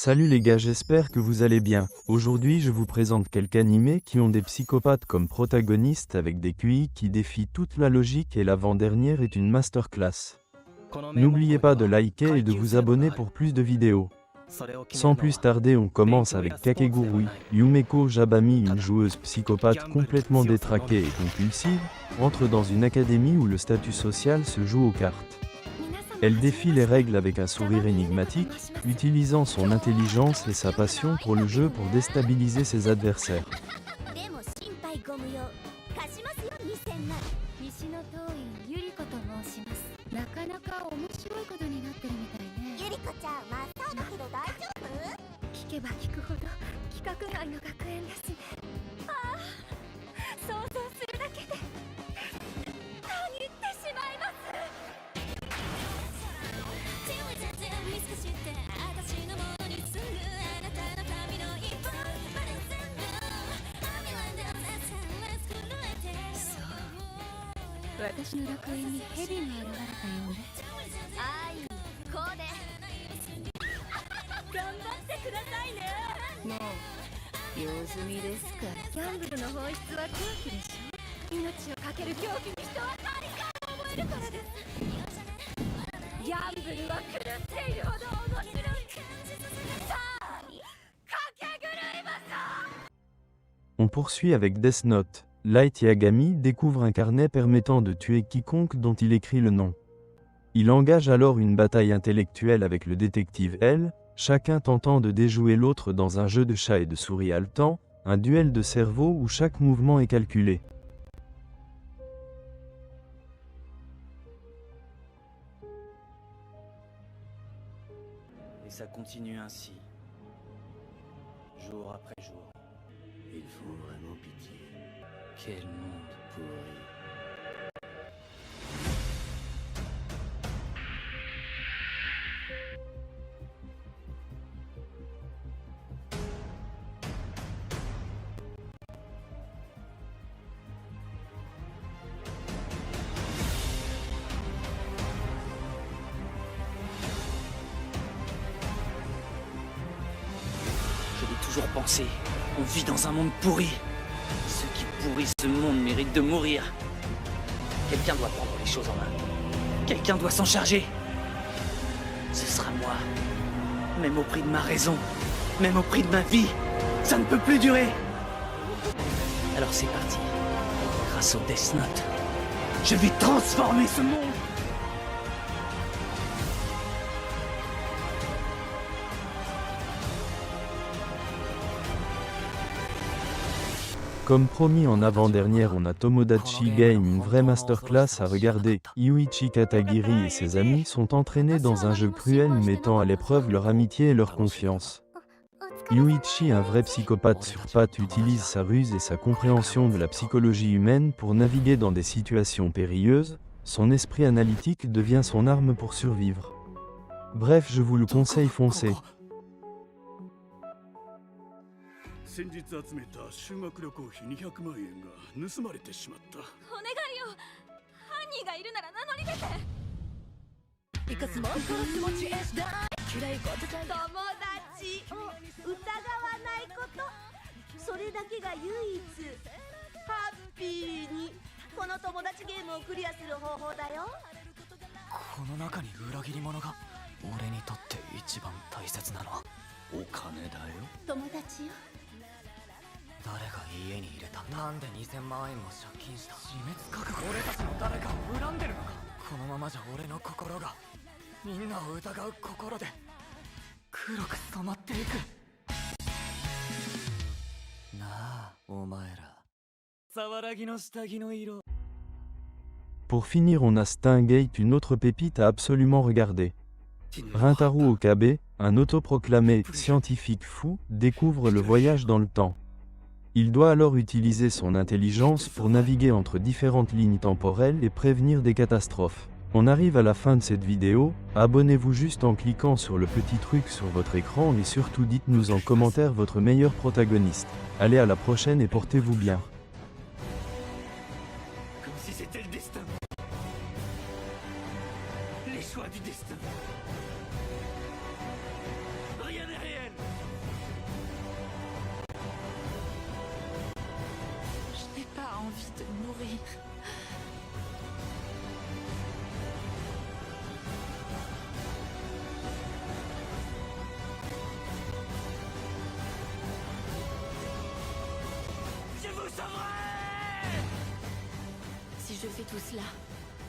Salut les gars, j'espère que vous allez bien. Aujourd'hui je vous présente quelques animés qui ont des psychopathes comme protagonistes avec des QI qui défient toute la logique et l'avant-dernière est une masterclass. N'oubliez pas de liker et de vous abonner pour plus de vidéos. Sans plus tarder, on commence avec Kakegurui. Yumeko Jabami, une joueuse psychopathe complètement détraquée et compulsive, entre dans une académie où le statut social se joue aux cartes. Elle défie les règles avec un sourire énigmatique, utilisant son intelligence et sa passion pour le jeu pour déstabiliser ses adversaires. On poursuit avec Death Note. Light Yagami découvre un carnet permettant de tuer quiconque dont il écrit le nom. Il engage alors une bataille intellectuelle avec le détective L, chacun tentant de déjouer l'autre dans un jeu de chat et de souris haletant, un duel de cerveau où chaque mouvement est calculé. Et ça continue ainsi, jour après jour. Il faut vraiment pitié. Quel monde pourri. Je l'ai toujours pensé, on vit dans un monde pourri. Ceux qui pourrissent ce monde méritent de mourir. Quelqu'un doit prendre les choses en main. Quelqu'un doit s'en charger. Ce sera moi. Même au prix de ma raison. Même au prix de ma vie. Ça ne peut plus durer. Alors c'est parti. Grâce au Death Note, je vais transformer ce monde. Comme promis en avant-dernière, on a Tomodachi Game, une vraie masterclass à regarder. Yuichi Katagiri et ses amis sont entraînés dans un jeu cruel mettant à l'épreuve leur amitié et leur confiance. Yuichi, un vrai psychopathe sur pattes, utilise sa ruse et sa compréhension de la psychologie humaine pour naviguer dans des situations périlleuses. Son esprit analytique devient son arme pour survivre. Bref, je vous le conseille, foncez. 先日集めた修学旅行費200万円が盗まれてしまった。お願いよ、犯人がいるなら名乗り出て。いかつもコス持ちエスだ嫌いことじゃ友達を疑わないこと、それだけが唯一ハッピーにこの友達ゲームをクリアする方法だよ。この中に裏切り者が。俺にとって一番大切なのはお金だよ。友達よ。誰が家に入れたんだ。なんで2000万円も借金した。自滅覚悟。俺たちの誰かを恨んでるのか。このままじゃ俺の心がみんなを疑う心で黒く染まっていく。なあお前ら、沢木の下着の色。 Pour finir, on a Steingate, une autre pépite à absolument regarder. Rintaro Okabe, un autoproclamé scientifique fou, découvre le voyage dans le temps. Il doit alors utiliser son intelligence pour naviguer entre différentes lignes temporelles et prévenir des catastrophes. On arrive à la fin de cette vidéo, abonnez-vous juste en cliquant sur le petit truc sur votre écran et surtout dites-nous en commentaire votre meilleur protagoniste. Allez, à la prochaine et portez-vous bien. Comme si c'était le destin. Les choix du destin. Rien n'est réel. envie de mourir. Je vous sauverai! Si je fais tout cela,